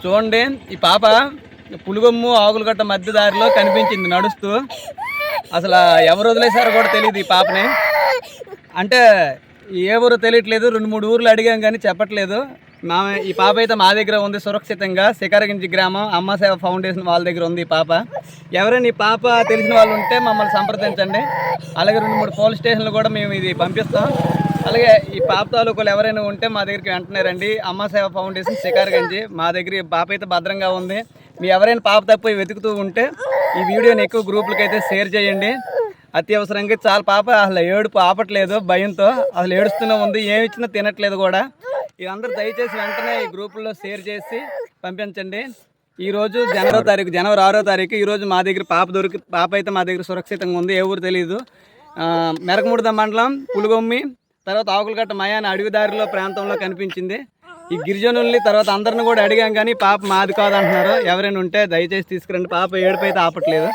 చూడండి, ఈ పాప పులుగొమ్ము ఆకులగట్ట మధ్య దారిలో కనిపించింది నడుస్తూ. అసలు ఎవరు వదిలేశారో కూడా తెలియదు ఈ పాపని. అంటే ఏ ఊరో తెలియట్లేదు, 2-3 ఊర్లు అడిగాం కానీ చెప్పట్లేదు. ఈ పాప అయితే మా దగ్గర ఉంది సురక్షితంగా. శిఖరగించి గ్రామం అమ్మ సేవ ఫౌండేషన్ వాళ్ళ దగ్గర ఉంది ఈ పాప. ఎవరైనా ఈ పాప తెలిసిన వాళ్ళు ఉంటే మమ్మల్ని సంప్రదించండి. అలాగే 2-3 పోలీస్ స్టేషన్లు కూడా మేము ఇది పంపిస్తాం. అలాగే ఈ పాప తాలూకాలు ఎవరైనా ఉంటే మా దగ్గరికి వెంటనే రండి. అమ్మ సేవ ఫౌండేషన్ శిఖరగంజి మా దగ్గర ఈ పాప అయితే భద్రంగా ఉంది. మీ ఎవరైనా పాప తప్పిపోయి వెతుకుతూ ఉంటే ఈ వీడియోని ఎక్కువ గ్రూపులకి అయితే షేర్ చేయండి. అత్యవసరంగా చాలా పాప అసలు ఏడుపు ఆపట్లేదు, భయంతో అసలు ఏడుస్తూనే ఉంది, ఏమి ఇచ్చినా తినట్లేదు కూడా. ఇదందరూ దయచేసి వెంటనే ఈ గ్రూపుల్లో షేర్ చేసి పంపించండి. ఈరోజు జనవరి 6వ తారీఖు ఈరోజు మా దగ్గర పాప అయితే మా దగ్గర సురక్షితంగా ఉంది. ఏ ఊరు తెలియదు. మెరకముడిద మండలం పులుగొమ్మి తర్వాత ఆకులగట్ట మయాన అడవి దారిలో ప్రాంతంలో కనిపించింది. ఈ గిరిజనుల్ని తర్వాత అందరిని కూడా అడిగాం కానీ పాప మాది కాదంటున్నారు. ఎవరైనా ఉంటే దయచేసి తీసుకురండి. పాప ఏడుపు అయితే ఆపట్లేదు.